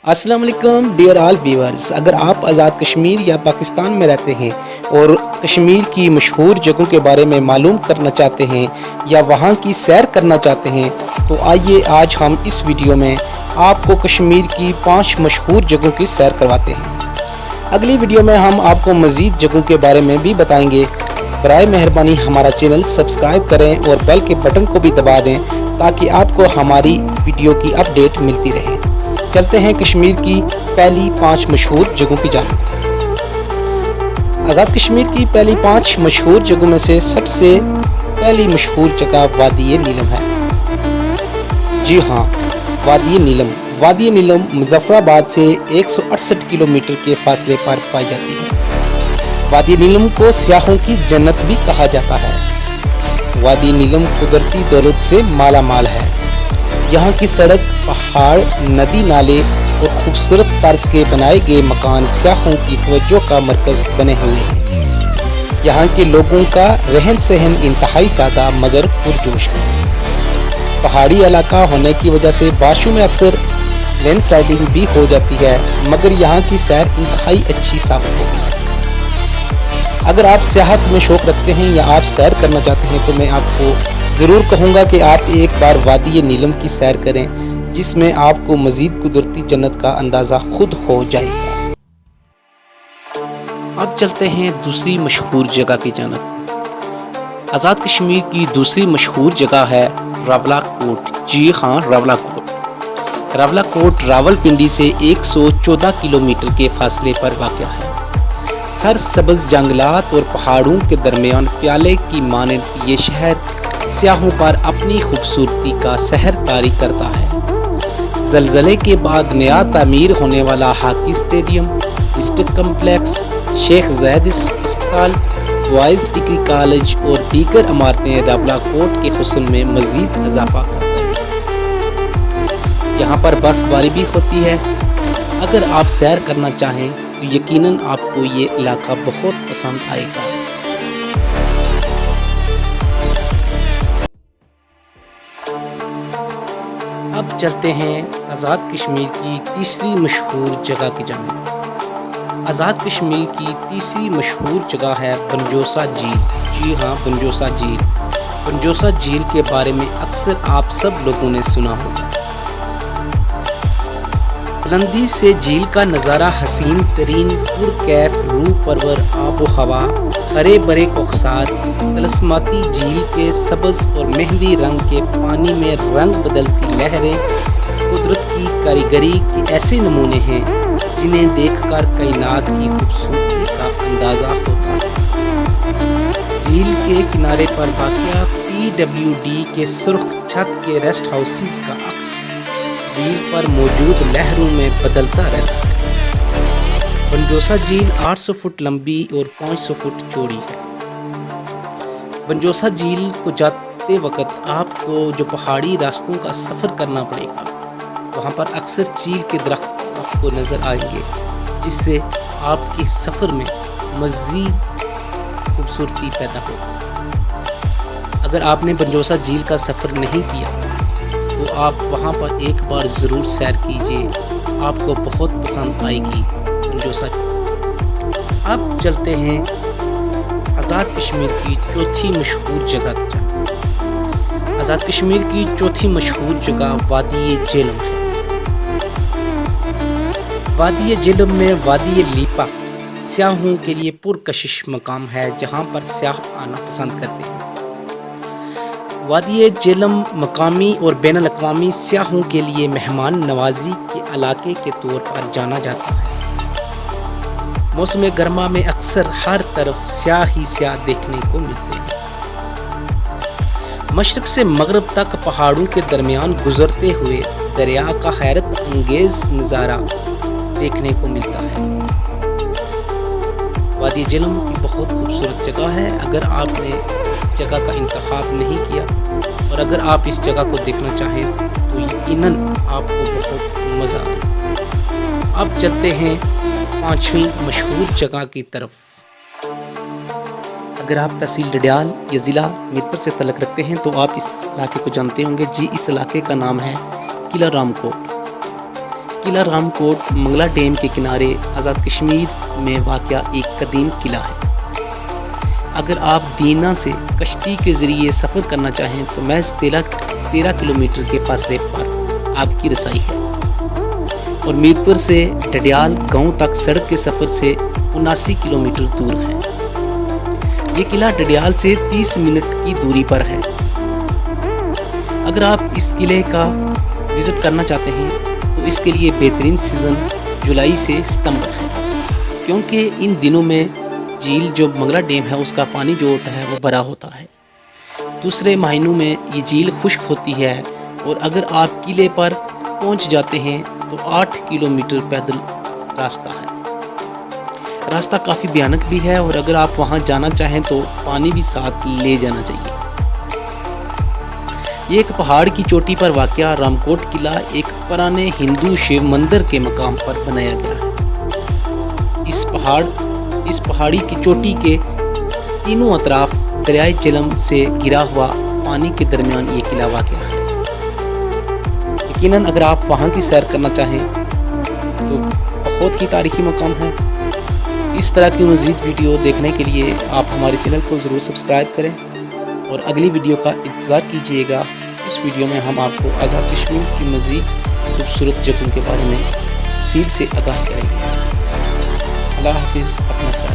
السلام علیکم ڈیئر آل ویورز، اگر آپ آزاد کشمیر یا پاکستان میں رہتے ہیں اور کشمیر کی مشہور جگہوں کے بارے میں معلوم کرنا چاہتے ہیں یا وہاں کی سیر کرنا چاہتے ہیں تو آئیے آج ہم اس ویڈیو میں آپ کو کشمیر کی 5 مشہور جگہوں کی سیر کرواتے ہیں۔ اگلی ویڈیو میں ہم آپ کو مزید جگہوں کے بارے میں بھی بتائیں گے۔ برائے مہربانی ہمارا چینل سبسکرائب کریں اور بیل کے بٹن کو بھی دبا دیں تاکہ آپ کو ہماری ویڈیو کی اپڈیٹ ملتی رہے۔ چلتے ہیں کشمیر کی پہلی 5 مشہور جگہوں کی جانب۔ آزاد کشمیر کی پہلی 5 مشہور جگہوں میں سے سب سے پہلی مشہور جگہ وادی نیلم ہے۔ جی ہاں، وادی نیلم مظفر آباد سے 168 کلومیٹر کے فاصلے پر پائی جاتی ہے۔ وادی نیلم کو سیاحوں کی جنت بھی کہا جاتا ہے۔ وادی نیلم قدرتی دولت سے مالا مال ہے۔ یہاں کی سڑک، پہاڑ، ندی، نالے اور خوبصورت طرز کے بنائے گئے مکان سیاحوں کی توجہ کا مرکز بنے ہوئے ہیں۔ یہاں کے لوگوں کا رہن سہن انتہائی سادہ مگر پرجوش ہے۔ پہاڑی علاقہ ہونے کی وجہ سے بارشوں میں اکثر لینڈ سلائڈنگ بھی ہو جاتی ہے، مگر یہاں کی سیر انتہائی اچھی ثابت ہوتی ہے۔ اگر آپ سیاحت میں شوق رکھتے ہیں یا آپ سیر کرنا چاہتے ہیں تو میں آپ کو ضرور کہوں گا کہ آپ ایک بار وادی نیلم کی سیر کریں، جس میں آپ کو مزید قدرتی جنت کا اندازہ خود ہو جائے گا۔ اب چلتے ہیں دوسری مشہور جگہ کی جانب۔ آزاد کشمیر کی دوسری مشہور جگہ ہے راولا کوٹ۔ جی ہاں، راولا کوٹ۔ راولا کوٹ راولپنڈی سے 114 کلومیٹر کے فاصلے پر واقع ہے۔ سرسبز جنگلات اور پہاڑوں کے درمیان پیالے کی مانند یہ شہر سیاحوں پر اپنی خوبصورتی کا سحر طاری کرتا ہے۔ زلزلے کے بعد نیا تعمیر ہونے والا ہاکی اسٹیڈیم، ڈسٹرکٹ کمپلیکس، شیخ زاید اسپتال، بوائز ڈگری کالج اور دیگر عمارتیں راولا کوٹ کے حسن میں مزید اضافہ کرتے ہیں۔ یہاں پر برف باری بھی ہوتی ہے۔ اگر آپ سیر کرنا چاہیں تو یقیناً آپ کو یہ علاقہ بہت پسند آئے گا۔ اب چلتے ہیں آزاد کشمیر کی تیسری مشہور جگہ کی جانب۔ آزاد کشمیر کی تیسری مشہور جگہ ہے بنجوسا جھیل۔ جی ہاں، بنجوسا جھیل۔ بنجوسا جھیل کے بارے میں اکثر آپ سب لوگوں نے سنا ہوگا۔ بلندی سے جھیل کا نظارہ حسین ترین پرکیف روح پرور آب و ہوا، ہرے بھرے کوخسار، طلسماتی جھیل کے سبز اور مہندی رنگ کے پانی میں رنگ بدلتی لہریں، قدرت کی کاریگری کے ایسے نمونے ہیں جنہیں دیکھ کر کائنات کی خوبصورتی کا اندازہ ہوتا ہے۔ جھیل کے کنارے پر واقع PWD کے سرخ چھت کے ریسٹ ہاؤسز کا عکس جھیل پر موجود لہروں میں بدلتا رہتا ہے۔ بنجوسا جھیل 800 فٹ لمبی اور 500 فٹ چوڑی ہے۔ بنجوسا جھیل کو جاتے وقت آپ کو جو پہاڑی راستوں کا سفر کرنا پڑے گا، وہاں پر اکثر چیل کے درخت آپ کو نظر آئیں گے، جس سے آپ کے سفر میں مزید خوبصورتی پیدا ہوگی۔ اگر آپ نے بنجوسا جھیل کا سفر نہیں کیا تو آپ وہاں پر ایک بار ضرور سیر کیجیے، آپ کو بہت پسند آئے گی بنجوسا۔ اب چلتے ہیں آزاد کشمیر کی چوتھی مشہور جگہ کی جانب۔ آزاد کشمیر کی چوتھی مشہور جگہ وادی جہلم ہے۔ وادی جہلم میں وادی لیپا سیاحوں کے لیے پرکشش مقام ہے، جہاں پر سیاح آنا پسند کرتے ہیں۔ وادی جہلم مقامی اور بین الاقوامی سیاحوں کے لیے مہمان نوازی کے علاقے کے طور پر جانا جاتا ہے۔ موسم گرما میں اکثر ہر طرف سیاح ہی سیاح دیکھنے کو ملتے ہیں۔ مشرق سے مغرب تک پہاڑوں کے درمیان گزرتے ہوئے دریا کا حیرت انگیز نظارہ دیکھنے کو ملتا ہے۔ وادی جہلم بھی بہت خوبصورت جگہ ہے۔ اگر آپ نے اس جگہ کا انتخاب نہیں کیا اور اگر آپ اس جگہ کو دیکھنا چاہیں تو یقیناً آپ کو بہت مزہ آئے۔ اب چلتے ہیں 5ویں مشہور جگہ کی طرف۔ اگر آپ تحصیل ڈڈیال یا ضلع میرپور سے تعلق رکھتے ہیں تو آپ اس علاقے کو جانتے ہوں گے۔ جی، اس علاقے کا نام ہے قلعہ رام کوٹ۔ قلعہ رام کوٹ منگلا ڈیم کے کنارے آزاد کشمیر میں واقع ایک قدیم قلعہ ہے۔ اگر آپ دینا سے کشتی کے ذریعے سفر کرنا چاہیں تو محض 13 کلومیٹر کے فاصلے پر آپ کی رسائی ہے، اور میرپور سے ڈڈیال گاؤں تک سڑک کے سفر سے 79 کلومیٹر دور ہے۔ یہ قلعہ ڈڈیال سے 30 منٹ کی دوری پر ہے۔ اگر آپ اس قلعے کا وزٹ کرنا چاہتے ہیں تو اس کے لیے بہترین سیزن جولائی سے ستمبر ہے، کیونکہ ان دنوں میں جھیل جو منگلا ڈیم ہے اس کا پانی جو ہوتا ہے وہ بھرا ہوتا ہے۔ دوسرے مہینوں میں یہ جھیل خشک ہوتی ہے، اور اگر آپ قلعے پر پہنچ جاتے ہیں تو 8 کلومیٹر پیدل راستہ ہے۔ راستہ کافی بھیانک بھی ہے، اور اگر آپ وہاں جانا چاہیں تو پانی بھی ساتھ لے جانا چاہیے۔ یہ ایک پہاڑ کی چوٹی پر واقع رامکوٹ قلعہ ایک پرانے ہندو شیو مندر کے مقام پر بنایا گیا ہے۔ اس پہاڑی کی چوٹی کے تینوں اطراف دریائے جہلم سے گھرا ہوا پانی کے درمیان یہ قلعہ واقع ہے۔ یقیناً اگر آپ وہاں کی سیر کرنا چاہیں تو بہت ہی تاریخی مقام ہے۔ اس طرح کی مزید ویڈیو دیکھنے کے لیے آپ ہمارے چینل کو ضرور سبسکرائب کریں، اور اگلی ویڈیو کا انتظار کیجیے گا۔ اس ویڈیو میں ہم آپ کو آزاد کشمیر کی مزید خوبصورت جگہوں کے بارے میں تفصیل سے آگاہ کریں گے۔ اللہ حافظ، اپنا خیال۔